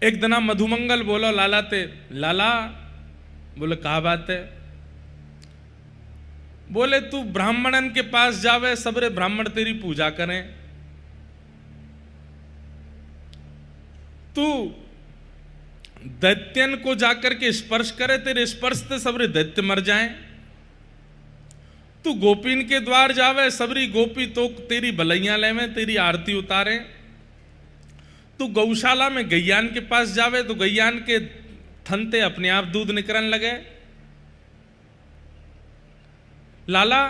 एक दिन मधुमंगल बोलो लाला ते, लाला बोले कहा बात है? बोले तू ब्राह्मणन के पास जावे, सबरे ब्राह्मण तेरी पूजा करें, तू दैत्यन को जाकर के स्पर्श करे, तेरे स्पर्श से सबरे दैत्य मर जाएं, तू गोपीन के द्वार जावे, सबरी गोपी तो तेरी बलैया लेवे, तेरी आरती उतारे, तू गौशाला में गैयान के पास जावे तो गैयान के थनते अपने आप दूध निकलने लगे। लाला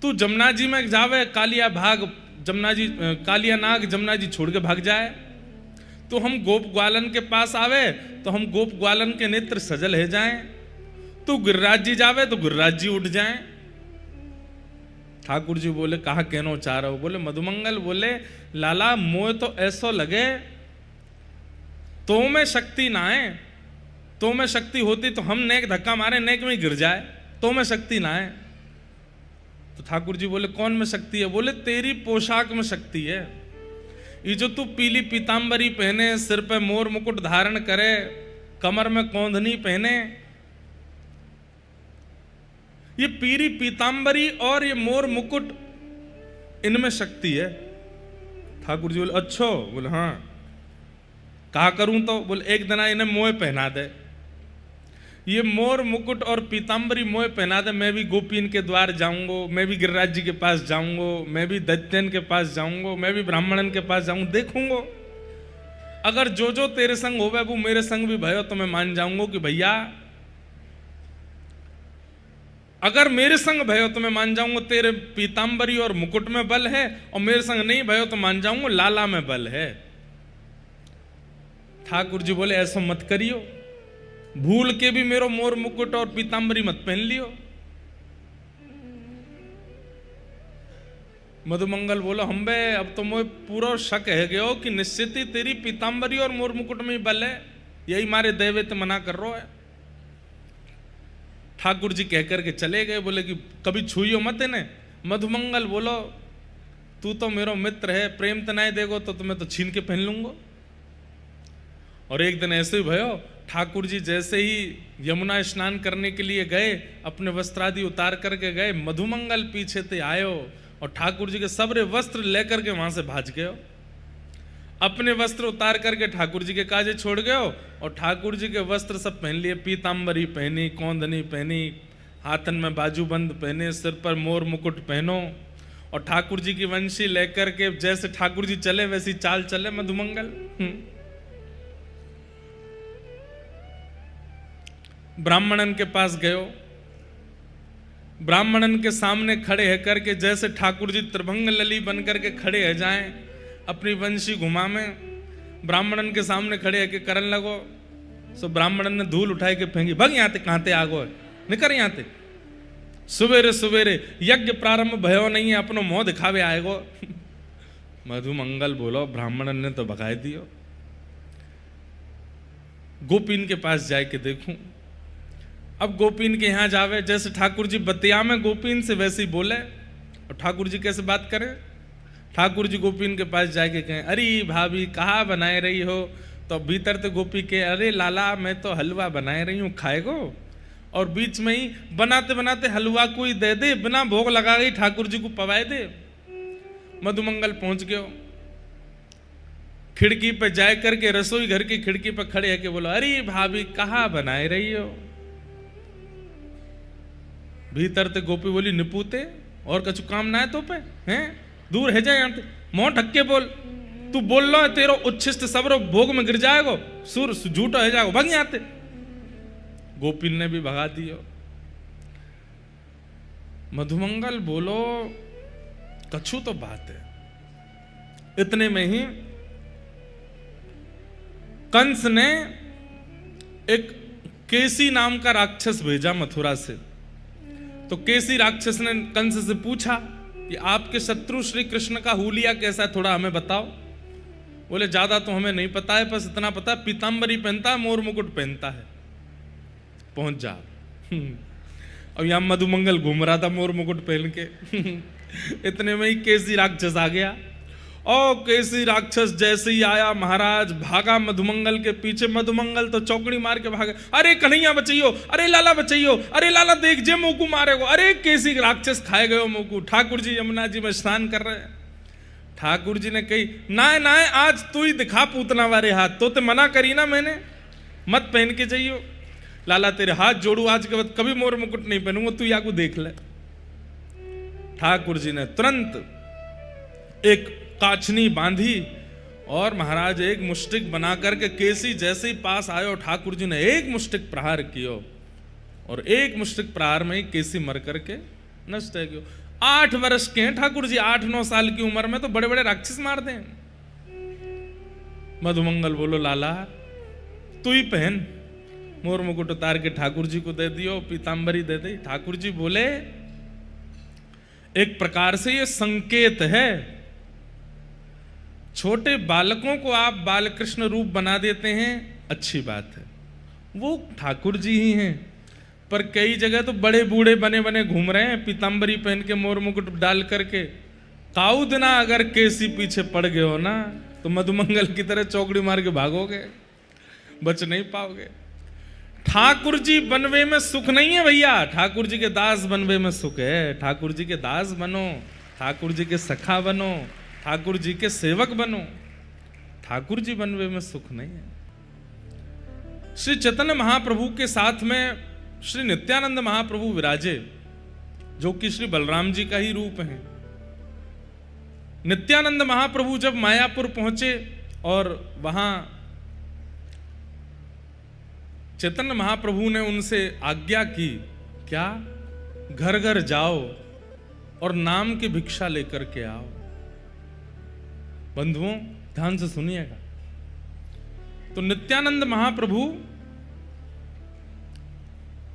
तू जमुना जी में जावे, कालिया भाग जमुना जी, कालिया नाग जमुना जी छोड़ के भाग जाए, तो हम गोप ग्वालन के पास आवे तो हम गोप ग्वालन के नेत्र सजल है जाएं, तू गिरिराज जी जावे तो गिरिराज जी उठ जाएं। ठाकुर जी बोले कहा कहनो चाह रहे हो? बोले मधुमंगल बोले लाला मोह तो ऐसो लगे तो में शक्ति ना है, तो में शक्ति होती तो हम नेक धक्का मारे नेक में गिर जाए, तो में शक्ति ना है। तो ठाकुर जी बोले कौन में शक्ति है? बोले तेरी पोशाक में शक्ति है। ये जो तू पीली पीतांबरी पहने, सिर पे मोर मुकुट धारण करे, कमर में कौंधनी पहने, ये पीली पीतांबरी और ये मोर मुकुट, इनमें शक्ति है। ठाकुर जी बोले अच्छो? बोले हाँ। कहा करूं तो? बोले एक दिन इन्हें मोह पहना दे, ये मोर मुकुट और पीतांबरी मोह पहना दे, मैं भी गोपीन के द्वार जाऊंगा, मैं भी गिरिराज जी के पास जाऊंगा, मैं भी दैत्यन के पास जाऊंगा, मैं भी ब्राह्मणन के पास जाऊंगा, देखूंगा अगर जो जो तेरे संग हो वो मेरे संग भी भयो तो मैं मान जाऊंगा कि भैया, अगर मेरे संग भयो तो मैं मान जाऊंगा तेरे पीतांबरी और मुकुट में बल है, और मेरे संग नहीं भयो तो मान जाऊंगा लाला में बल है। ठाकुर जी बोले ऐसा मत करियो, भूल के भी मेरो मोर मुकुट और पीतांबरी मत पहन लियो। मधुमंगल बोलो हम बे अब तो मुझे पूरा शक है गयो कि निश्चित ही तेरी पीतांबरी और मोर मुकुट में ही बल है, यही मारे दैवेत मना कर रो है। ठाकुर जी कहकर के चले गए, बोले कि कभी छुइयो मत इन्हें। मधुमंगल बोलो तू तो मेरो मित्र है, प्रेम तो नहीं देगो तो तुम्हें तो छीन के पहन लूंगा। और एक दिन ऐसे ही भयो, ठाकुर जी जैसे ही यमुना स्नान करने के लिए गए, अपने वस्त्रादि उतार करके गए, मधुमंगल पीछे से आयो और ठाकुर जी के सबरे वस्त्र लेकर के वहां से भाज गयो, अपने वस्त्र उतार करके ठाकुर जी के काजे छोड़ गयो और ठाकुर जी के वस्त्र सब पहन लिए, पीतांबरी पहनी, कौंधनी पहनी, हाथन में बाजूबंद पहने, सिर पर मोर मुकुट पहनो, और ठाकुर जी की वंशी लेकर के जैसे ठाकुर जी चले वैसी चाल चले मधुमंगल। ब्राह्मणन के पास गयो, ब्राह्मणन के सामने खड़े है करके जैसे ठाकुर जी त्रिभंग लली बन करके खड़े है जाएं, अपनी वंशी घुमा में ब्राह्मणन के सामने खड़े है के करन लगो। सो ब्राह्मणन ने धूल उठाए के फेंकी, भग यहाँ ते कहां ते आगो है, निकर यहाँ ते, सुबेरे सुबेरे यज्ञ प्रारंभ भयो नहीं है, अपनो मुंह दिखावे आएगो। मधुमंगल बोलो ब्राह्मणन ने तो भगाए दियो, गोपीन के पास जाए के देखूं। अब गोपीन के यहां जावे, जैसे ठाकुर जी बतिया में गोपीन से वैसे ही बोले, और ठाकुर जी कैसे बात करें? ठाकुर जी गोपीन के पास जाके कहें अरे भाभी कहाँ बनाए रही हो? तो भीतर तो गोपी के अरे लाला मैं तो हलवा बनाए रही हूँ, खाएगो? और बीच में ही बनाते बनाते हलवा कोई दे दे, बिना भोग लगा गई ठाकुर जी को पवाए दे। मधुमंगल पहुंच गयो, खिड़की पे जाए करके रसोई घर की खिड़की पे खड़े है के बोलो अरे भाभी कहाँ बनाए रही हो? भीतर ते गोपी बोली निपूते और कछु काम ना है तो पे हैं, दूर है जाए यहाँ से, मुंह ढक के बोल, तू बोल लो तेरो उच्छिष्ट सबरो भोग में गिर जाएगो, सुर झूठो है जाएगो, भग यहाँ से। गोपीन ने भी भगा दियो। मधुमंगल बोलो कछु तो बात है। इतने में ही कंस ने एक केसी नाम का राक्षस भेजा मथुरा से। तो केसी राक्षस ने कंस से पूछा कि आपके शत्रु श्री कृष्ण का हुलिया कैसा है, थोड़ा हमें बताओ। बोले ज्यादा तो हमें नहीं पता है, बस इतना पता है पीतांबरी पहनता है, मोर मुकुट पहनता है, पहुंच जा। अब यहां मधुमंगल घूम रहा था मोर मुकुट पहन के। इतने में ही केसी राक्षस आ गया और केसी राक्षस जैसे ही आया महाराज भागा मधुमंगल के पीछे। मधुमंगल तो चौकड़ी मार के भागे, अरे कन्हैया बचाइयो, अरे लाला बचाइयो, अरे लाला देख जे मोकू मारेगो, अरे केसी राक्षस खाए गयो मोकू। ठाकुर जी यमुना जी में स्नान कर रहे हैं। ठाकुर जी ने कही नाय नाय आज तू ही दिखा पूतना वारे हाथ, तो मना करी ना मैंने, मत पहन के जाइयो। लाला तेरे हाथ जोड़ू, आज के बाद कभी मोर मुकुट नहीं पहनूंगा, तू या को देख ले। ठाकुर जी ने तुरंत एक काछनी बांधी और महाराज एक मुष्टिक बना करके केसी जैसे ही पास आयो, ठाकुर जी ने एक मुष्टिक प्रहार कियो और एक मुष्टिक प्रहार में ही केसी मर करके नष्ट है। 8 वर्ष के हैं ठाकुर जी, 8-9 साल की उम्र में तो बड़े बड़े राक्षस मार दें। मधुमंगल बोलो लाला तू ही पहन। मोर मुकुट उतार के ठाकुर जी को दे दियो, पीतांबरी दे दी। ठाकुर जी बोले एक प्रकार से ये संकेत है, छोटे बालकों को आप बालकृष्ण रूप बना देते हैं, अच्छी बात है, वो ठाकुर जी ही हैं, पर कई जगह तो बड़े बूढ़े बने बने घूम रहे हैं पीतांबरी पहन के, मोर मुकुट डाल करके। काऊ दिना अगर केसी पीछे पड़ गए हो ना तो मधुमंगल की तरह चौकड़ी मार के भागोगे, बच नहीं पाओगे। ठाकुर जी बनवे में सुख नहीं है भैया, ठाकुर जी के दास बनवे में सुख है। ठाकुर जी के दास बनो, ठाकुर जी के सखा बनो, ठाकुर जी के सेवक बनो, ठाकुर जी बनवे में सुख नहीं है। श्री चैतन्य महाप्रभु के साथ में श्री नित्यानंद महाप्रभु विराजे, जो कि श्री बलराम जी का ही रूप है। नित्यानंद महाप्रभु जब मायापुर पहुंचे और वहां चैतन्य महाप्रभु ने उनसे आज्ञा की, क्या घर घर जाओ और नाम की भिक्षा लेकर के आओ। बंधुओं ध्यान से सुनिएगा। तो नित्यानंद महाप्रभु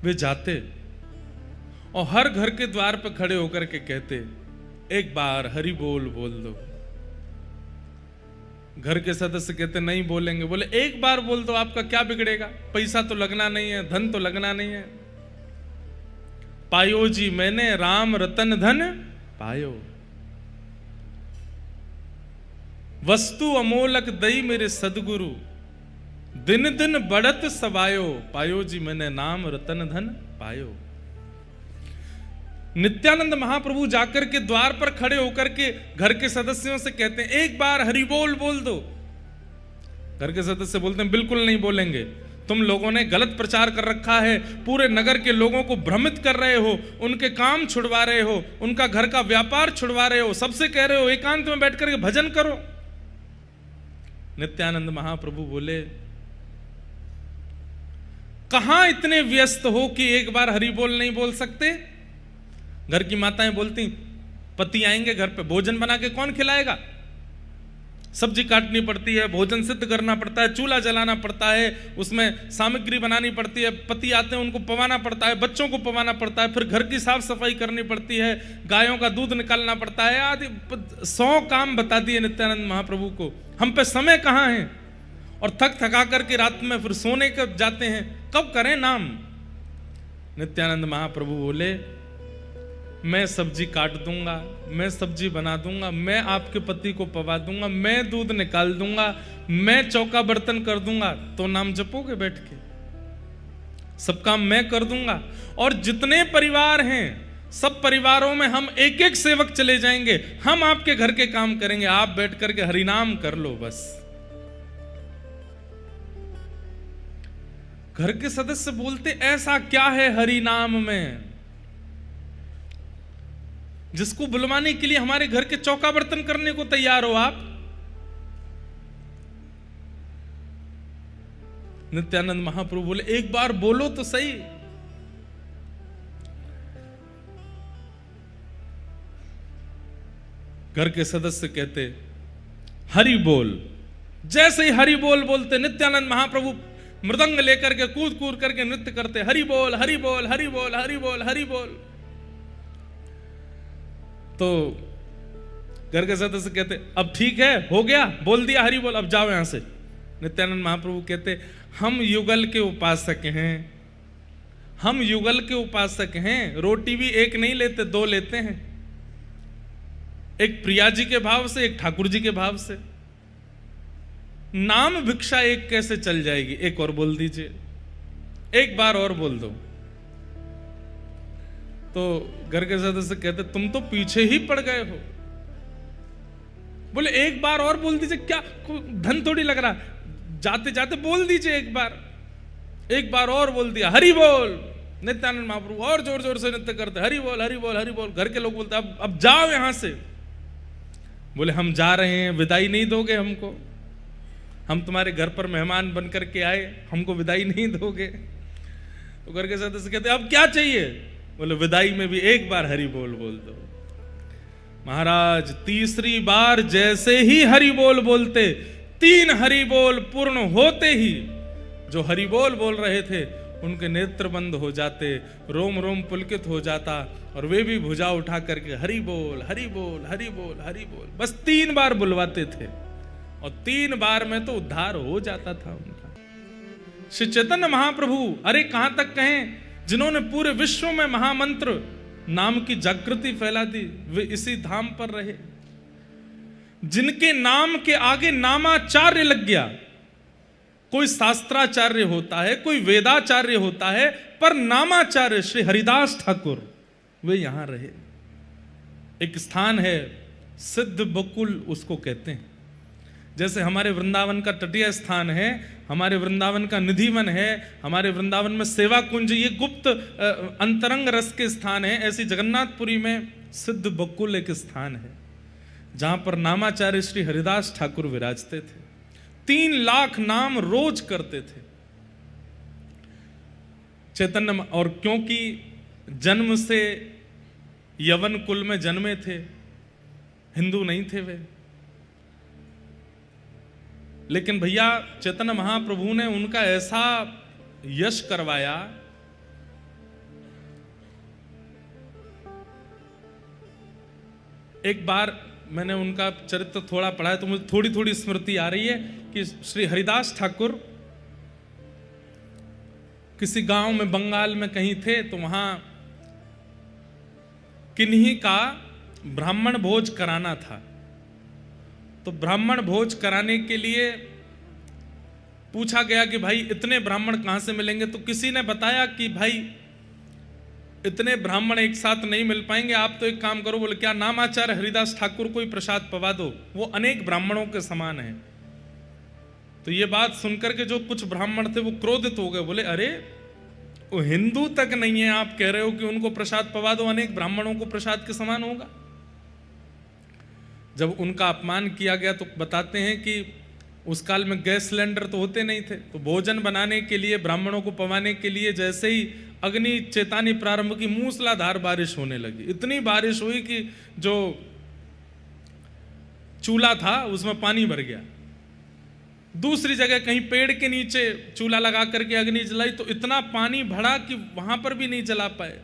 वे जाते और हर घर के द्वार पर खड़े होकर के कहते, एक बार हरि बोल बोल दो। घर के सदस्य कहते नहीं बोलेंगे। बोले एक बार बोल दो, आपका क्या बिगड़ेगा, पैसा तो लगना नहीं है, धन तो लगना नहीं है। पायो जी मैंने राम रतन धन पायो, वस्तु अमोलक दई मेरे सदगुरु, दिन दिन बढ़त सबायो, पायो जी मैंने नाम रतन धन पायो। नित्यानंद महाप्रभु जाकर के द्वार पर खड़े होकर के घर के सदस्यों से कहते हैं, एक बार हरि बोल बोल दो। घर के सदस्य बोलते हैं बिल्कुल नहीं बोलेंगे, तुम लोगों ने गलत प्रचार कर रखा है, पूरे नगर के लोगों को भ्रमित कर रहे हो, उनके काम छुड़वा रहे हो, उनका घर का व्यापार छुड़वा रहे हो, सबसे कह रहे हो एकांत में बैठ करके भजन करो। नित्यानंद महाप्रभु बोले कहां इतने व्यस्त हो कि एक बार हरि बोल नहीं बोल सकते। घर की माताएं बोलती पति आएंगे घर पे, भोजन बना के कौन खिलाएगा, सब्जी काटनी पड़ती है, भोजन सिद्ध करना पड़ता है, चूल्हा जलाना पड़ता है, उसमें सामग्री बनानी पड़ती है, पति आते हैं उनको पवाना पड़ता है, बच्चों को पवाना पड़ता है, फिर घर की साफ सफाई करनी पड़ती है, गायों का दूध निकालना पड़ता है, आदि 100 काम बता दिए नित्यानंद महाप्रभु को। हम पे समय कहाँ है, और थक थका करके रात में फिर सोने कब जाते हैं, कब करें नाम। नित्यानंद महाप्रभु बोले मैं सब्जी काट दूंगा, मैं सब्जी बना दूंगा, मैं आपके पति को पवा दूंगा, मैं दूध निकाल दूंगा, मैं चौका बर्तन कर दूंगा, तो नाम जपोगे बैठ के, सब काम मैं कर दूंगा। और जितने परिवार हैं सब परिवारों में हम एक एक सेवक चले जाएंगे, हम आपके घर के काम करेंगे, आप बैठ करके हरिनाम कर लो बस। घर के सदस्य बोलते ऐसा क्या है हरि नाम में जिसको बुलवाने के लिए हमारे घर के चौका बर्तन करने को तैयार हो आप। नित्यानंद महाप्रभु बोले एक बार बोलो तो सही। घर के सदस्य कहते हरि बोल। जैसे ही हरि बोल बोलते नित्यानंद महाप्रभु मृदंग लेकर के कूद कूद करके नृत्य करते, हरि बोल हरि बोल हरि बोल हरि बोल हरि बोल। तो घर के सदस्य कहते अब ठीक है, हो गया, बोल दिया हरि बोल, अब जाओ यहां से। नित्यानंद महाप्रभु कहते हम युगल के उपासक हैं, हम युगल के उपासक हैं, रोटी भी एक नहीं लेते, 2 लेते हैं। एक प्रिया जी के भाव से, एक ठाकुर जी के भाव से। नाम भिक्षा एक कैसे चल जाएगी? एक और बोल दीजिए, एक बार और बोल दो। तो घर के सदस्य कहते तुम तो पीछे ही पड़ गए हो। बोले एक बार और बोल दीजिए, क्या धन थोड़ी लग रहा, जाते जाते बोल दीजिए एक बार। एक बार और बोल दिया, हरि बोल। नित्यानंद महाप्रभु और जोर जोर से नृत्य करते, हरि बोल हरि बोल हरि बोल। घर के लोग बोलते अब जाओ यहां से। बोले हम जा रहे हैं, विदाई नहीं दोगे हमको? हम तुम्हारे घर पर मेहमान बन करके आए, हमको विदाई नहीं दोगे? तो घर के सदस्य कहते अब क्या चाहिए? बोले विदाई में भी एक बार हरि बोल बोल दो। महाराज तीसरी बार जैसे ही हरि बोल बोलते, 3 हरि बोल पूर्ण होते ही जो हरि बोल बोल रहे थे उनके नेत्र बंद हो जाते, रोम रोम पुलकित हो जाता, और वे भी भुजा उठा करके हरि बोल हरि बोल हरि बोल हरि बोल। बस 3 बार बुलवाते थे और 3 बार में तो उद्धार हो जाता था उनका। श्री चैतन्य महाप्रभु अरे कहां तक कहें, जिन्होंने पूरे विश्व में महामंत्र नाम की जागृति फैला दी, वे इसी धाम पर रहे। जिनके नाम के आगे नामाचार्य लग गया, कोई शास्त्राचार्य होता है, कोई वेदाचार्य होता है, पर नामाचार्य श्री हरिदास ठाकुर वे यहां रहे। एक स्थान है सिद्ध बकुल उसको कहते हैं। जैसे हमारे वृंदावन का तटीय स्थान है, हमारे वृंदावन का निधिवन है, हमारे वृंदावन में सेवा कुंज ये गुप्त अंतरंग रस के स्थान है, ऐसी जगन्नाथपुरी में सिद्ध बकुल एक स्थान है जहां पर नामाचार्य श्री हरिदास ठाकुर विराजते थे। 3 लाख नाम रोज करते थे चैतन्य। और क्योंकि जन्म से यवन कुल में जन्मे थे, हिंदू नहीं थे वे, लेकिन भैया चैतन्य महाप्रभु ने उनका ऐसा यश करवाया, एक बार मैंने उनका चरित्र थोड़ा पढ़ा है तो मुझे थोड़ी थोड़ी स्मृति आ रही है कि श्री हरिदास ठाकुर किसी गांव में बंगाल में कहीं थे, तो वहां किन्हीं का ब्राह्मण भोज कराना था। तो ब्राह्मण भोज कराने के लिए पूछा गया कि भाई इतने ब्राह्मण कहां से मिलेंगे? तो किसी ने बताया कि भाई इतने ब्राह्मण एक साथ नहीं मिल पाएंगे, आप तो एक काम करो। बोले क्या? नामाचार्य हरिदास ठाकुर को ही प्रसाद पवा दो, वो अनेक ब्राह्मणों के समान है। तो ये बात सुनकर के जो कुछ ब्राह्मण थे वो क्रोधित हो गए। बोले अरे वो हिंदू तक नहीं है, आप कह रहे हो कि उनको प्रसाद पवा दो, अनेक ब्राह्मणों को प्रसाद के समान होगा। जब उनका अपमान किया गया तो बताते हैं कि उस काल में गैस सिलेंडर तो होते नहीं थे, तो भोजन बनाने के लिए, ब्राह्मणों को पवाने के लिए जैसे ही अग्नि चेतानी प्रारंभ की, मूसलाधार बारिश होने लगी। इतनी बारिश हुई कि जो चूल्हा था उसमें पानी भर गया। दूसरी जगह कहीं पेड़ के नीचे चूल्हा लगा करके अग्नि जलाई तो इतना पानी भरा कि वहां पर भी नहीं जला पाए।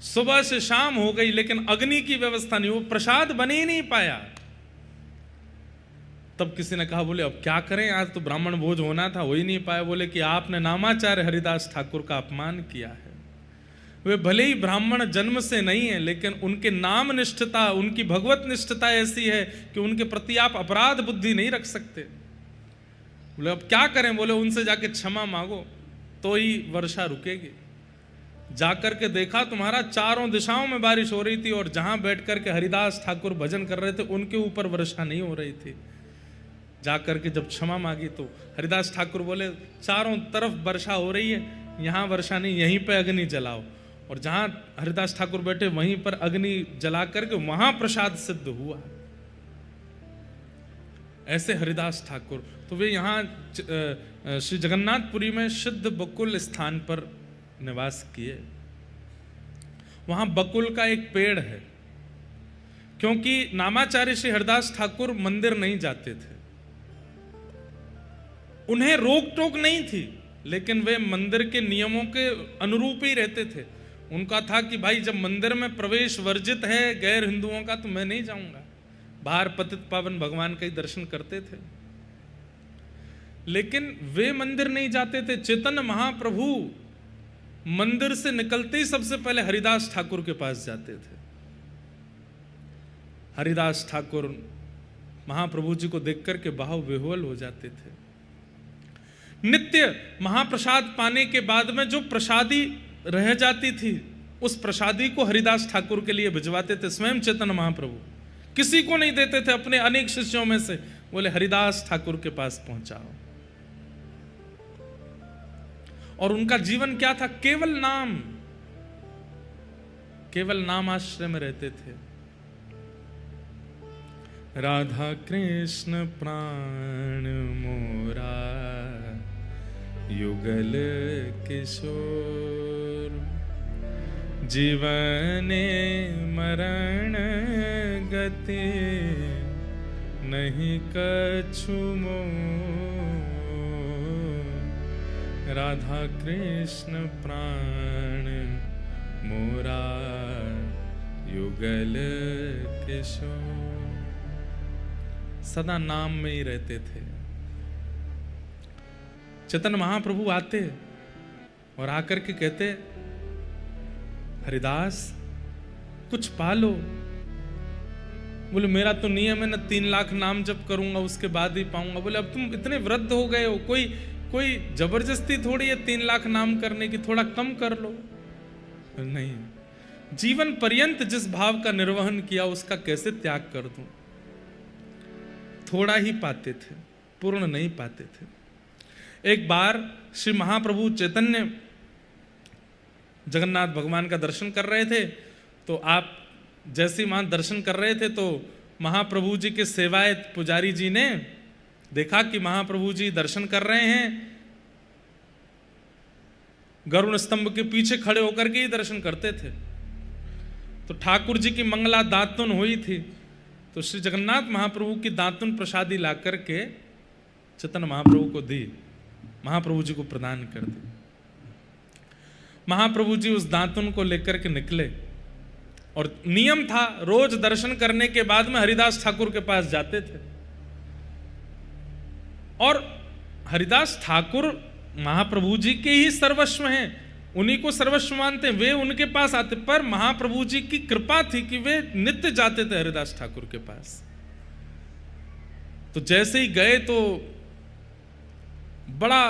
सुबह से शाम हो गई लेकिन अग्नि की व्यवस्था नहीं, वो प्रसाद बन ही नहीं पाया। तब किसी ने कहा, बोले अब क्या करें, आज तो ब्राह्मण भोज होना था, हो ही नहीं पाया। बोले कि आपने नामाचार्य हरिदास ठाकुर का अपमान किया है। वे भले ही ब्राह्मण जन्म से नहीं है, लेकिन उनके नाम निष्ठता, उनकी भगवत निष्ठता ऐसी है कि उनके प्रति आप अपराध बुद्धि नहीं रख सकते। बोले अब क्या करें? बोले उनसे जाके क्षमा मांगो तो ही वर्षा रुकेगी। जाकर के देखा, तुम्हारा चारों दिशाओं में बारिश हो रही थी और जहां बैठ करके हरिदास ठाकुर भजन कर रहे थे उनके ऊपर वर्षा नहीं हो रही थी। जाकर के जब क्षमा मांगी तो हरिदास ठाकुर बोले चारों तरफ वर्षा हो रही है, यहाँ वर्षा नहीं, यहीं पे अग्नि जलाओ। और जहां हरिदास ठाकुर बैठे वहीं पर अग्नि जला करके वहां प्रसाद सिद्ध हुआ। ऐसे हरिदास ठाकुर, तो वे यहाँ श्री जगन्नाथपुरी में सिद्ध बकुल स्थान पर निवास किए। वहां बकुल का एक पेड़ है, क्योंकि नामाचार्य श्री हरिदास ठाकुर मंदिर नहीं जाते थे, उन्हें रोक टोक नहीं थी, लेकिन वे मंदिर के नियमों के अनुरूप ही रहते थे। उनका था कि भाई जब मंदिर में प्रवेश वर्जित है गैर हिंदुओं का, तो मैं नहीं जाऊंगा। बाहर पतित पावन भगवान का ही दर्शन करते थे, लेकिन वे मंदिर नहीं जाते थे। चैतन्य महाप्रभु मंदिर से निकलते ही सबसे पहले हरिदास ठाकुर के पास जाते थे। हरिदास ठाकुर महाप्रभु जी को देख करके भाव विह्वल हो जाते थे। नित्य महाप्रसाद पाने के बाद में जो प्रसादी रह जाती थी, उस प्रसादी को हरिदास ठाकुर के लिए भिजवाते थे स्वयं चैतन्य महाप्रभु। किसी को नहीं देते थे, अपने अनेक शिष्यों में से बोले हरिदास ठाकुर के पास पहुंचाओ। और उनका जीवन क्या था? केवल नाम, केवल नाम आश्रय में रहते थे। राधा कृष्ण प्राण मोरा युगल किशोर, जीवने मरण गति नहीं कछु मोर। राधा कृष्ण प्राण मोरा युगल किशोर। सदा नाम में ही रहते थे। चैतन्य महाप्रभु आते और आकर के कहते हरिदास कुछ पालो। बोले मेरा तो नियम है ना 3 लाख नाम जप करूंगा उसके बाद ही पाऊंगा। बोले अब तुम इतने वृद्ध हो गए हो, कोई जबरदस्ती थोड़ी है 3 लाख नाम करने की, थोड़ा कम कर लो। नहीं, जीवन पर्यंत जिस भाव का निर्वहन किया उसका कैसे त्याग कर दूं। थोड़ा ही पाते थे, पूर्ण नहीं पाते थे। एक बार श्री महाप्रभु चैतन्य जगन्नाथ भगवान का दर्शन कर रहे थे, तो आप जैसे वहां दर्शन कर रहे थे तो महाप्रभु जी के सेवायत पुजारी जी ने देखा कि महाप्रभु जी दर्शन कर रहे हैं, गरुड़ स्तंभ के पीछे खड़े होकर के ही दर्शन करते थे। तो ठाकुर जी की मंगला दातुन हुई थी, तो श्री जगन्नाथ महाप्रभु की दातुन प्रसादी ला करके चैतन्य महाप्रभु को दी, महाप्रभु जी को प्रदान कर दी। महाप्रभु जी उस दातुन को लेकर के निकले और नियम था रोज दर्शन करने के बाद में हरिदास ठाकुर के पास जाते थे। और हरिदास ठाकुर महाप्रभु जी के ही सर्वस्व हैं, उन्हीं को सर्वस्व मानते हैं, वे उनके पास आते। पर महाप्रभु जी की कृपा थी कि वे नित्य जाते थे हरिदास ठाकुर के पास। तो जैसे ही गए तो बड़ा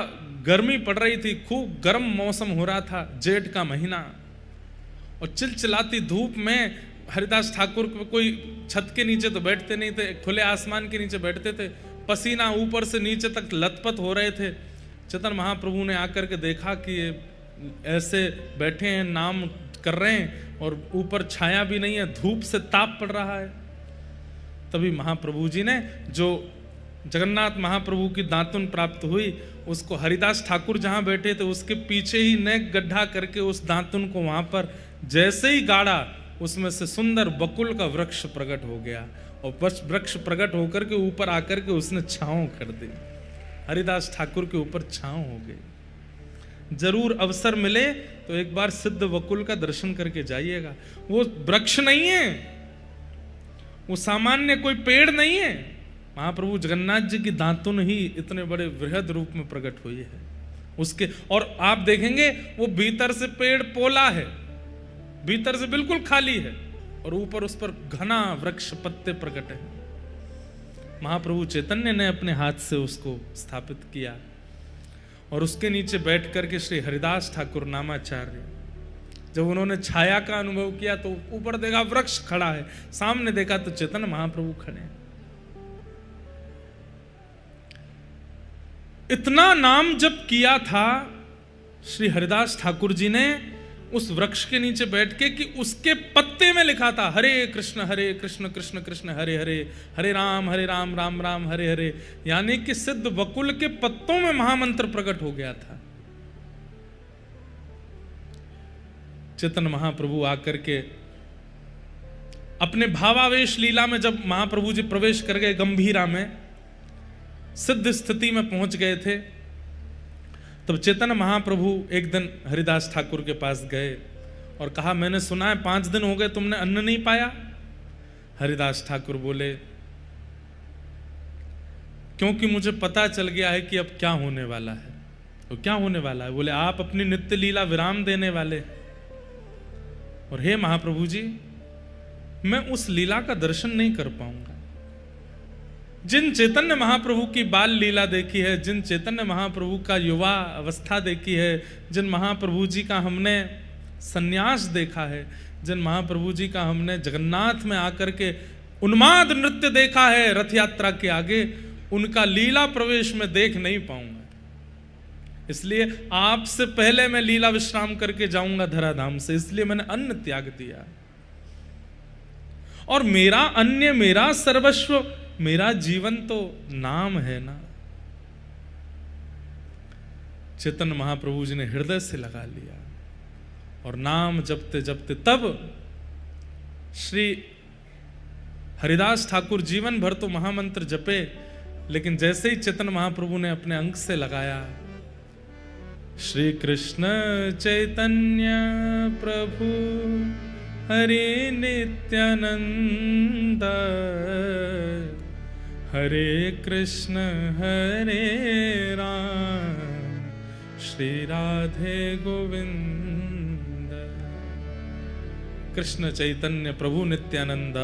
गर्मी पड़ रही थी, खूब गर्म मौसम हो रहा था, जेठ का महीना, और चिलचिलाती धूप में हरिदास ठाकुर कोई छत के नीचे तो बैठते नहीं थे, खुले आसमान के नीचे बैठते थे, पसीना ऊपर से नीचे तक लथपथ हो रहे थे। चैतन्य महाप्रभु ने आकर के देखा कि ये ऐसे बैठे हैं, नाम कर रहे हैं और ऊपर छाया भी नहीं है, धूप से ताप पड़ रहा है। तभी महाप्रभु जी ने जो जगन्नाथ महाप्रभु की दातुन प्राप्त हुई उसको हरिदास ठाकुर जहां बैठे थे उसके पीछे ही नेक गड्ढा करके उस दातुन को वहां पर जैसे ही गाड़ा, उसमें से सुंदर बकुल का वृक्ष प्रकट हो गया और बस वृक्ष प्रकट होकर के ऊपर आकर के उसने छांव कर दी। हरिदास ठाकुर के ऊपर छांव हो गई। जरूर अवसर मिले तो एक बार सिद्ध वकुल का दर्शन करके जाइएगा। वो वृक्ष नहीं है, वो सामान्य कोई पेड़ नहीं है, महाप्रभु जगन्नाथ जी की दातुन ही इतने बड़े वृहद रूप में प्रकट हुई है उसके। और आप देखेंगे वो भीतर से पेड़ पोला है, भीतर से बिल्कुल खाली है, और ऊपर उस पर घना वृक्ष पत्ते प्रकट है। महाप्रभु चैतन्य ने अपने हाथ से उसको स्थापित किया और उसके नीचे बैठ करके श्री हरिदास ठाकुर नामाचार्य जब उन्होंने छाया का अनुभव किया तो ऊपर देखा वृक्ष खड़ा है, सामने देखा तो चैतन्य महाप्रभु खड़े हैं। इतना नाम जप किया था श्री हरिदास ठाकुर जी ने उस वृक्ष के नीचे बैठ के कि उसके पत्ते में लिखा था हरे कृष्ण कृष्ण कृष्ण हरे हरे, हरे राम राम राम हरे हरे। यानी कि सिद्ध वकुल के पत्तों में महामंत्र प्रकट हो गया था। चैतन्य महाप्रभु आकर के अपने भावावेश लीला में जब महाप्रभु जी प्रवेश कर गए गंभीरा में, सिद्ध स्थिति में पहुंच गए थे, तब चैतन्य महाप्रभु एक दिन हरिदास ठाकुर के पास गए और कहा मैंने सुना है 5 दिन हो गए तुमने अन्न नहीं पाया। हरिदास ठाकुर बोले क्योंकि मुझे पता चल गया है कि अब क्या होने वाला है। तो क्या होने वाला है? बोले आप अपनी नित्य लीला विराम देने वाले। और हे महाप्रभु जी, मैं उस लीला का दर्शन नहीं कर पाऊंगा। जिन चैतन्य महाप्रभु की बाल लीला देखी है, जिन चैतन्य महाप्रभु का युवा अवस्था देखी है, जिन महाप्रभु जी का हमने संन्यास देखा है, जिन महाप्रभु जी का हमने जगन्नाथ में आकर के उन्माद नृत्य देखा है रथ यात्रा के आगे, उनका लीला प्रवेश में देख नहीं पाऊंगा। इसलिए आपसे पहले मैं लीला विश्राम करके जाऊंगा धराधाम से, इसलिए मैंने अन्न त्याग दिया। और मेरा अन्य, मेरा सर्वस्व, मेरा जीवन तो नाम है ना। चैतन्य महाप्रभु जी ने हृदय से लगा लिया और नाम जपते जपते तब श्री हरिदास ठाकुर जीवन भर तो महामंत्र जपे, लेकिन जैसे ही चैतन्य महाप्रभु ने अपने अंक से लगाया, श्री कृष्ण चैतन्य प्रभु हरे नित्यानंद, हरे कृष्ण हरे राम, श्री राधे गोविंद। कृष्ण चैतन्य प्रभु नित्यानंद,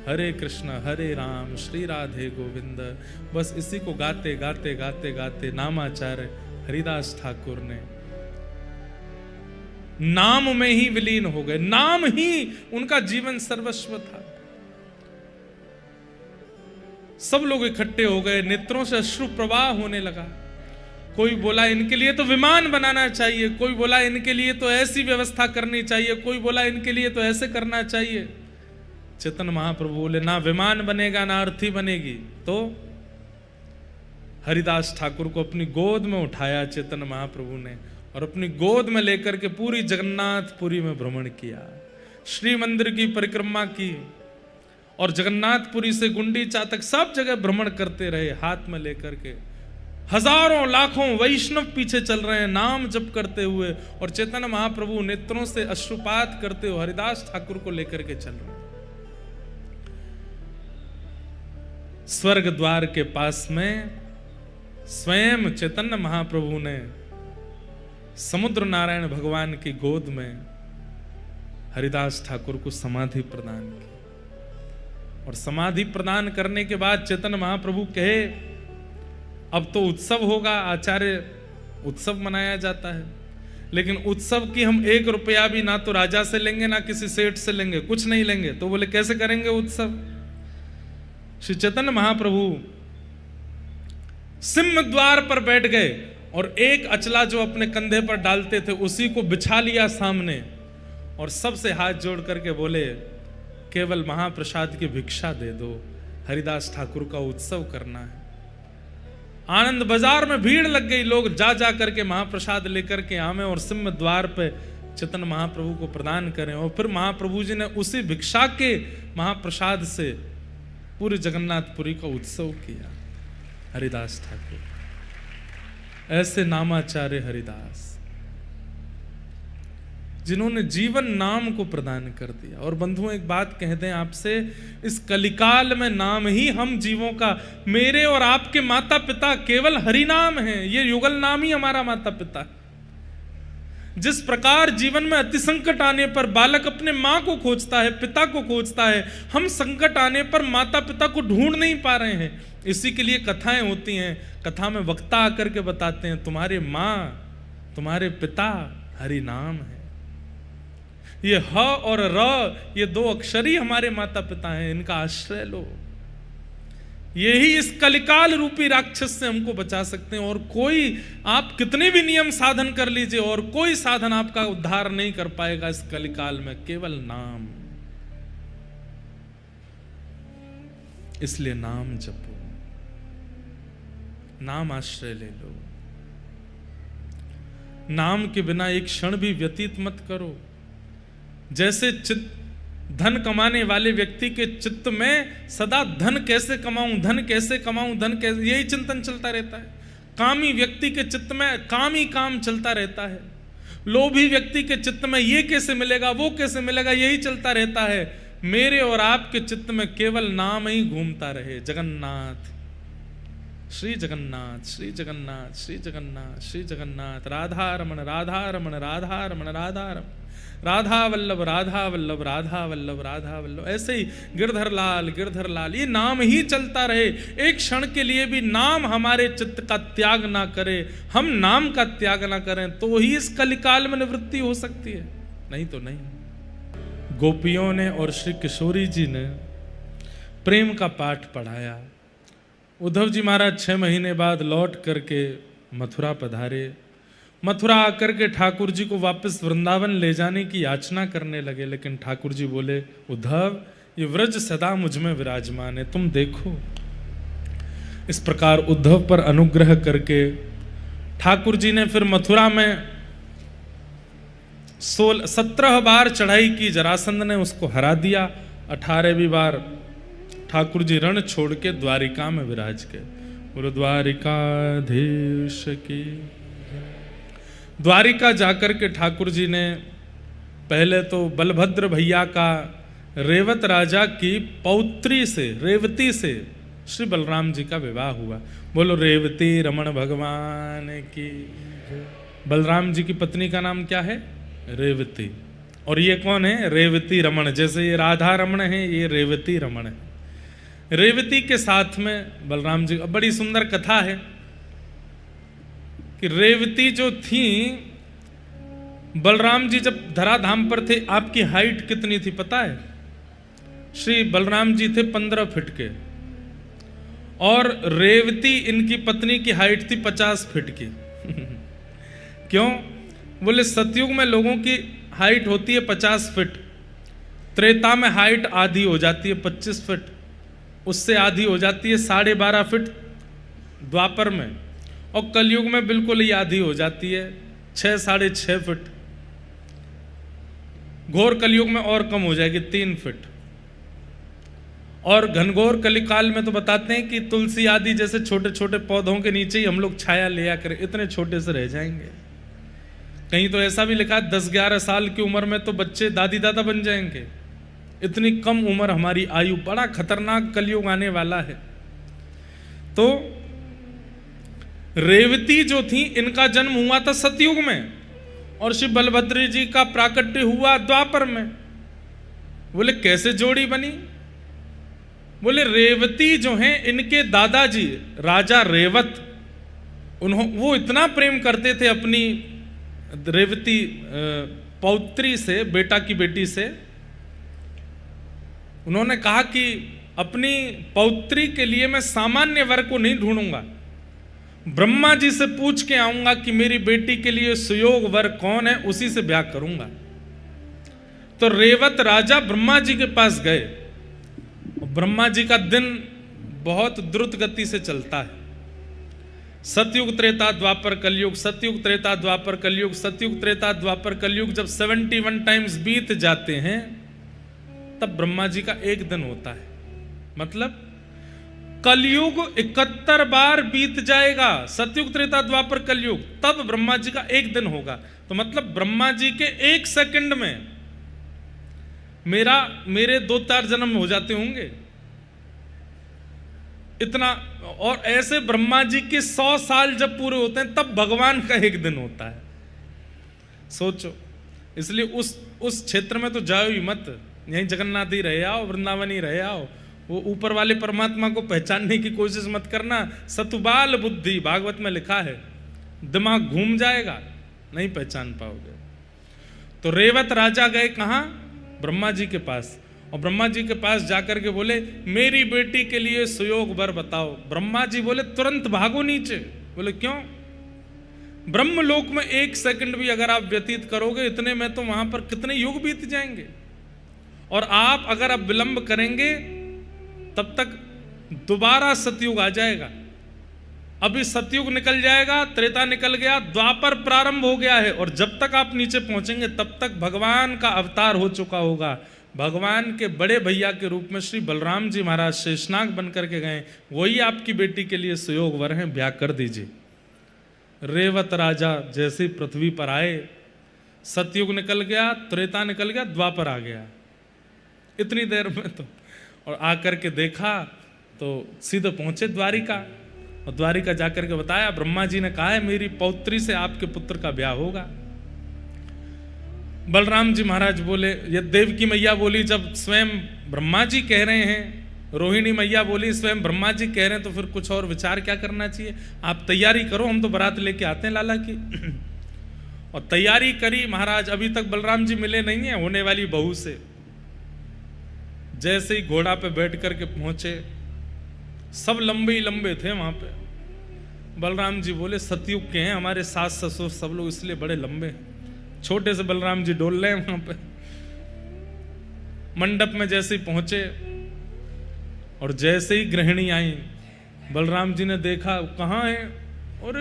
हरे कृष्ण हरे राम, श्री राधे गोविंद। बस इसी को गाते गाते गाते गाते नामाचार्य हरिदास ठाकुर ने नाम में ही विलीन हो गए। नाम ही उनका जीवन सर्वस्व था। सब लोग इकट्ठे हो गए, नेत्रों से अश्रु प्रवाह होने लगा। कोई बोला इनके लिए तो विमान बनाना चाहिए, कोई बोला इनके लिए तो ऐसी व्यवस्था करनी चाहिए, कोई बोला इनके लिए तो ऐसे करना चाहिए। चैतन्य महाप्रभु बोले ना विमान बनेगा ना अर्थी बनेगी। तो हरिदास ठाकुर को अपनी गोद में उठाया चैतन्य महाप्रभु ने और अपनी गोद में लेकर के पूरी जगन्नाथपुरी में भ्रमण किया, श्री मंदिर की परिक्रमा की और जगन्नाथपुरी से गुंडीचा तक सब जगह भ्रमण करते रहे हाथ में लेकर के। हजारों लाखों वैष्णव पीछे चल रहे हैं नाम जप करते हुए, और चैतन्य महाप्रभु नेत्रों से अश्रुपात करते हुए हरिदास ठाकुर को लेकर के चल रहे हैं। स्वर्ग द्वार के पास में स्वयं चैतन्य महाप्रभु ने समुद्र नारायण भगवान की गोद में हरिदास ठाकुर को समाधि प्रदान की। और समाधि प्रदान करने के बाद चैतन्य महाप्रभु कहे अब तो उत्सव होगा। आचार्य उत्सव मनाया जाता है, लेकिन उत्सव की हम 1 रुपया भी ना तो राजा से लेंगे ना किसी सेठ से लेंगे, कुछ नहीं लेंगे। तो बोले कैसे करेंगे उत्सव? श्री चैतन्य महाप्रभु सिंह द्वार पर बैठ गए और एक अचला जो अपने कंधे पर डालते थे उसी को बिछा लिया सामने, और सबसे हाथ जोड़ करके बोले केवल महाप्रसाद की भिक्षा दे दो, हरिदास ठाकुर का उत्सव करना है। आनंद बाजार में भीड़ लग गई, लोग जा जा करके महाप्रसाद लेकर के आवे और सिंह द्वार पे चैतन्य महाप्रभु को प्रदान करें। और फिर महाप्रभु जी ने उसी भिक्षा के महाप्रसाद से पूरी जगन्नाथपुरी का उत्सव किया। हरिदास ठाकुर ऐसे नामाचार्य हरिदास जिन्होंने जीवन नाम को प्रदान कर दिया। और बंधुओं एक बात कह दें आपसे, इस कलिकाल में नाम ही हम जीवों का, मेरे और आपके माता पिता केवल हरि नाम है। ये युगल नाम ही हमारा माता पिता। जिस प्रकार जीवन में अति संकट आने पर बालक अपने माँ को खोजता है, पिता को खोजता है, हम संकट आने पर माता पिता को ढूंढ नहीं पा रहे हैं। इसी के लिए कथाएं होती हैं। कथा में वक्ता आकर के बताते हैं तुम्हारे माँ तुम्हारे पिता हरि नाम है। ये ह और र, ये 2 अक्षर ही हमारे माता पिता हैं, इनका आश्रय लो। यही इस कलिकाल रूपी राक्षस से हमको बचा सकते हैं। और कोई, आप कितने भी नियम साधन कर लीजिए और कोई साधन आपका उद्धार नहीं कर पाएगा इस कलिकाल में, केवल नाम। इसलिए नाम जपो, नाम आश्रय ले लो। नाम के बिना एक क्षण भी व्यतीत मत करो। जैसे धन कमाने वाले व्यक्ति के चित्त में सदा धन कैसे कमाऊं, धन कैसे कमाऊं, धन कैसे, यही चिंतन चलता रहता है। कामी व्यक्ति के चित्त में काम ही काम चलता रहता है। लोभी व्यक्ति के चित्त में ये कैसे मिलेगा, वो कैसे मिलेगा, यही चलता रहता है। मेरे और आपके चित्त में केवल नाम ही घूमता रहे, जगन्नाथ। श्री जगन्नाथ श्री जगन्नाथ श्री जगन्नाथ श्री जगन्नाथ, राधा रमण राधा रमण राधा रमण राधा रमण, राधा वल्लभ राधा वल्लभ राधा वल्लभ राधा वल्लभ। ऐसे ही गिरधर लाल गिरधर लाल, ये नाम ही चलता रहे। एक क्षण के लिए भी नाम हमारे चित्त का त्याग ना करे, हम नाम का त्याग ना करें, तो ही इस कलिकाल में निवृत्ति हो सकती है, नहीं तो नहीं। गोपियों ने और श्री किशोरी जी ने प्रेम का पाठ पढ़ाया। उद्धव जी महाराज 6 महीने बाद लौट करके मथुरा पधारे। मथुरा आकर के ठाकुर जी को वापस वृंदावन ले जाने की याचना करने लगे, लेकिन ठाकुर जी बोले, उद्धव ये व्रज सदा मुझ में विराजमान है, तुम देखो। इस प्रकार उद्धव पर अनुग्रह करके ठाकुर जी ने फिर मथुरा में 17 बार चढ़ाई की, जरासंध ने उसको हरा दिया। 18वीं बार ठाकुर जी रण छोड़ के द्वारिका में विराज गए। बोलो द्वारिकाधीश की। द्वारिका जाकर के ठाकुर जी ने पहले तो बलभद्र भैया का रेवत राजा की पौत्री से, रेवती से श्री बलराम जी का विवाह हुआ। बोलो रेवती रमण भगवान की। बलराम जी की पत्नी का नाम क्या है? रेवती। और ये कौन है? रेवती रमण। जैसे ये राधा रमण है, ये रेवती रमण है। रेवती के साथ में बलराम जी, बड़ी सुंदर कथा है कि रेवती जो थी, बलराम जी जब धराधाम पर थे, आपकी हाइट कितनी थी पता है? श्री बलराम जी थे 15 फीट के, और रेवती इनकी पत्नी की हाइट थी 50 फीट की। क्यों? बोले सतयुग में लोगों की हाइट होती है 50 फीट, त्रेता में हाइट आधी हो जाती है 25 फीट, उससे आधी हो जाती है 12.5 फीट द्वापर में, और कलयुग में बिल्कुल ही आधी हो जाती है 6-6.5 फीट। घोर कलयुग में और कम हो जाएगी 3 फीट। और घनघोर कलिकाल में तो बताते हैं कि तुलसी आदि जैसे छोटे छोटे पौधों के नीचे ही हम लोग छाया लिया करें, इतने छोटे से रह जाएंगे। कहीं तो ऐसा भी लिखा है 10-11 साल की उम्र में तो बच्चे दादी दादा बन जाएंगे। इतनी कम उम्र हमारी आयु, बड़ा खतरनाक कलयुग आने वाला है। तो रेवती जो थी, इनका जन्म हुआ था सतयुग में, और श्री बलभद्र जी का प्राकट्य हुआ द्वापर में। बोले कैसे जोड़ी बनी? बोले रेवती जो हैं, इनके दादाजी राजा रेवत, वो इतना प्रेम करते थे अपनी रेवती पौत्री से, बेटा की बेटी से। उन्होंने कहा कि अपनी पौत्री के लिए मैं सामान्य वर को नहीं ढूंढूंगा, ब्रह्मा जी से पूछ के आऊंगा कि मेरी बेटी के लिए सुयोग वर कौन है, उसी से ब्याह करूंगा। तो रेवत राजा ब्रह्मा जी के पास गए। ब्रह्मा जी का दिन बहुत द्रुत गति से चलता है। सतयुग त्रेता द्वापर कलयुग, सतयुग त्रेता द्वापर कलयुग, सतयुग त्रेता द्वापर कलयुग। जब 71 टाइम्स बीत जाते हैं, तब ब्रह्मा जी का एक दिन होता है। मतलब कलयुग 71 बार बीत जाएगा, सतयुग त्रेता द्वापर कलयुग, तब ब्रह्मा जी का एक दिन होगा। तो मतलब ब्रह्मा जी के 1 सेकंड में मेरे 2-4 जन्म हो जाते होंगे, इतना। और ऐसे ब्रह्मा जी के 100 साल जब पूरे होते हैं, तब भगवान का एक दिन होता है। सोचो, इसलिए उस क्षेत्र में तो जाओ ही मत, यहीं जगन्नाथ ही रहे आओ, वृंदावन ही रहे आओ। वो ऊपर वाले परमात्मा को पहचानने की कोशिश मत करना। सतुबाल बुद्धि, भागवत में लिखा है, दिमाग घूम जाएगा, नहीं पहचान पाओगे। तो रेवत राजा गए कहाँ? ब्रह्मा जी के पास। और ब्रह्मा जी के पास जाकर के बोले मेरी बेटी के लिए सुयोग वर बताओ। ब्रह्मा जी बोले तुरंत भागो नीचे। बोले क्यों? ब्रह्मलोक में 1 सेकंड भी अगर आप व्यतीत करोगे, इतने में तो वहां पर कितने युग बीत जाएंगे। और आप अगर आप विलंब करेंगे, तब तक दोबारा सतयुग आ जाएगा। अभी सतयुग निकल जाएगा, त्रेता निकल गया, द्वापर प्रारंभ हो गया है। और जब तक आप नीचे पहुंचेंगे, तब तक भगवान का अवतार हो चुका होगा। भगवान के बड़े भैया के रूप में श्री बलराम जी महाराज शेषनाग बन करके गए, वही आपकी बेटी के लिए सुयोग वर हैं, ब्याह कर दीजिए। रेवत राजा जैसे पृथ्वी पर आए, सतयुग निकल गया, त्रेता निकल गया, द्वापर आ गया इतनी देर में तो। और आकर के देखा तो सीधे पहुंचे द्वारिका। और द्वारिका जाकर के बताया ब्रह्मा जी ने कहा है मेरी पौत्री से आपके पुत्र का ब्याह होगा। बलराम जी महाराज बोले, ये देवकी मैया बोली जब स्वयं ब्रह्मा जी कह रहे हैं, रोहिणी मैया बोली स्वयं ब्रह्मा जी कह रहे हैं, तो फिर कुछ और विचार क्या करना चाहिए, आप तैयारी करो, हम तो बारात लेके आते हैं लाला की। और तैयारी करी महाराज। अभी तक बलराम जी मिले नहीं है होने वाली बहू से। जैसे ही घोड़ा पे बैठ करके पहुंचे, सब लंबे ही लंबे थे वहां पे। बलराम जी बोले सतयुग के हैं हमारे सास ससुर सब लोग, इसलिए बड़े लंबे हैं। छोटे से बलराम जी डोल रहे हैं वहां पे। मंडप में जैसे ही पहुंचे और जैसे ही गृहिणी आई, बलराम जी ने देखा कहाँ है, और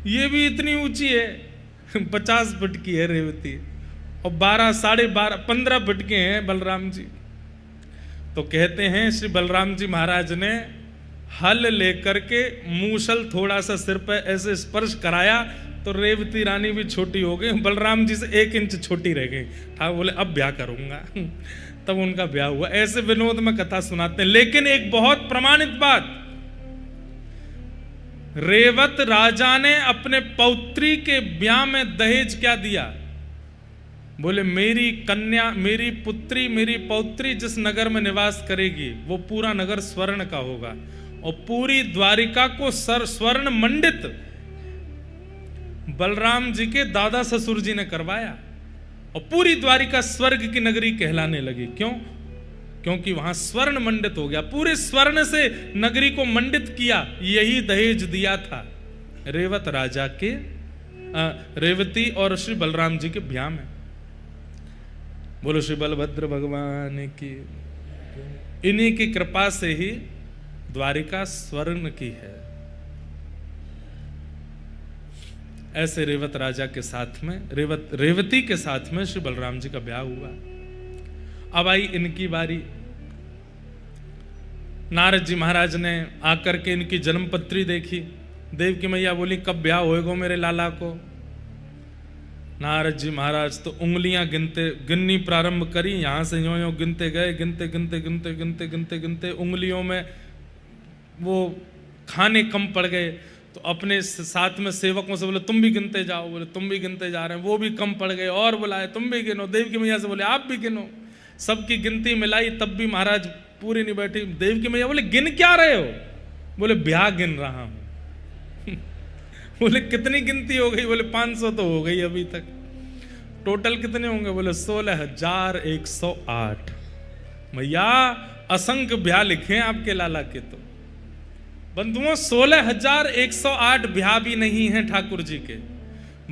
ये भी इतनी ऊंची है 50 फुट की है रेवती, और 12, साढ़े 12, 15 फुट के हैं बलराम जी। तो कहते हैं श्री बलराम जी महाराज ने हल लेकर के मूसल थोड़ा सा सिर पे ऐसे स्पर्श कराया तो रेवती रानी भी छोटी हो गई, बलराम जी से 1 इंच छोटी रह गई। ठाकुर बोले अब ब्याह करूंगा। तब उनका ब्याह हुआ। ऐसे विनोद में कथा सुनाते हैं। लेकिन एक बहुत प्रमाणित बात, रेवत राजा ने अपने पौत्री के ब्याह में दहेज क्या दिया? बोले मेरी कन्या, मेरी पुत्री, मेरी पौत्री जिस नगर में निवास करेगी वो पूरा नगर स्वर्ण का होगा, और पूरी द्वारिका को स्वर्ण मंडित बलराम जी के दादा ससुर जी ने करवाया, और पूरी द्वारिका स्वर्ग की नगरी कहलाने लगी। क्यों? क्योंकि वहां स्वर्ण मंडित हो गया, पूरे स्वर्ण से नगरी को मंडित किया। यही दहेज दिया था रेवत राजा के, रेवती और श्री बलराम जी के ब्याह में। बोलो श्री बलभद्र भगवान की। इन्हीं की कृपा से ही द्वारिका स्वर्ण की है। ऐसे रेवत राजा के साथ में, रेवती के साथ में श्री बलराम जी का ब्याह हुआ। अब आई इनकी बारी। नारद जी महाराज ने आकर के इनकी जन्मपत्री देखी। देवकी मैया बोली कब ब्याह होएगा मेरे लाला को? नारद जी महाराज तो उंगलियां गिननी प्रारंभ करी। यहां से यों यों गिनते गए, गिनते उंगलियों में वो खाने कम पड़ गए। तो अपने साथ में सेवकों से बोले तुम भी गिनते जाओ, बोले तुम भी गिनते जा रहे हैं, वो भी कम पड़ गए, और बुलाए तुम भी गिनो। देवकी मैया से बोले आप भी गिनो। सबकी गिनती मिलाई तब भी महाराज पूरी नहीं बैठी। देवकी मैया बोले गिन क्या रहे हो? बोले ब्याह गिन रहा हूं। बोले कितनी गिनती हो गई? बोले 500 तो हो गई अभी तक। टोटल कितने होंगे? बोले 16,108। मैया असंख्य ब्याह लिखे हैं आपके लाला के। तो बंधुओं 16,108 ब्याह भी नहीं है ठाकुर जी के।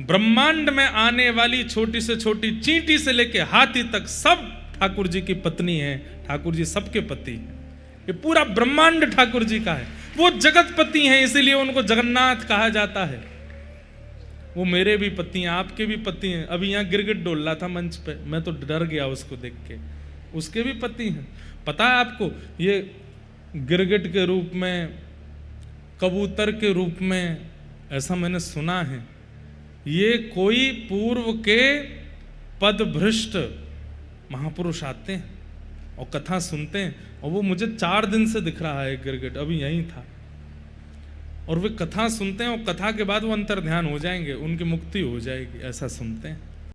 ब्रह्मांड में आने वाली छोटी से छोटी चींटी से लेके हाथी तक सब ठाकुर जी की पत्नी है। ठाकुर जी सबके पति हैं। ये पूरा ब्रह्मांड ठाकुर जी का है। वो जगतपति हैं, इसीलिए उनको जगन्नाथ कहा जाता है। वो मेरे भी पति हैं, आपके भी पति हैं। अभी यहाँ गिरगिट डोल रहा था मंच पे, मैं तो डर गया उसको देख के। उसके भी पति हैं। पता है आपको, ये गिरगिट के रूप में, कबूतर के रूप में, ऐसा मैंने सुना है, ये कोई पूर्व के पदभ्रष्ट महापुरुष आते हैं और कथा सुनते हैं। और वो मुझे 4 दिन से दिख रहा है गिरगिट, अभी यहीं था। और वे कथा सुनते हैं और कथा के बाद वो अंतर ध्यान हो जाएंगे, उनकी मुक्ति हो जाएगी, ऐसा सुनते हैं।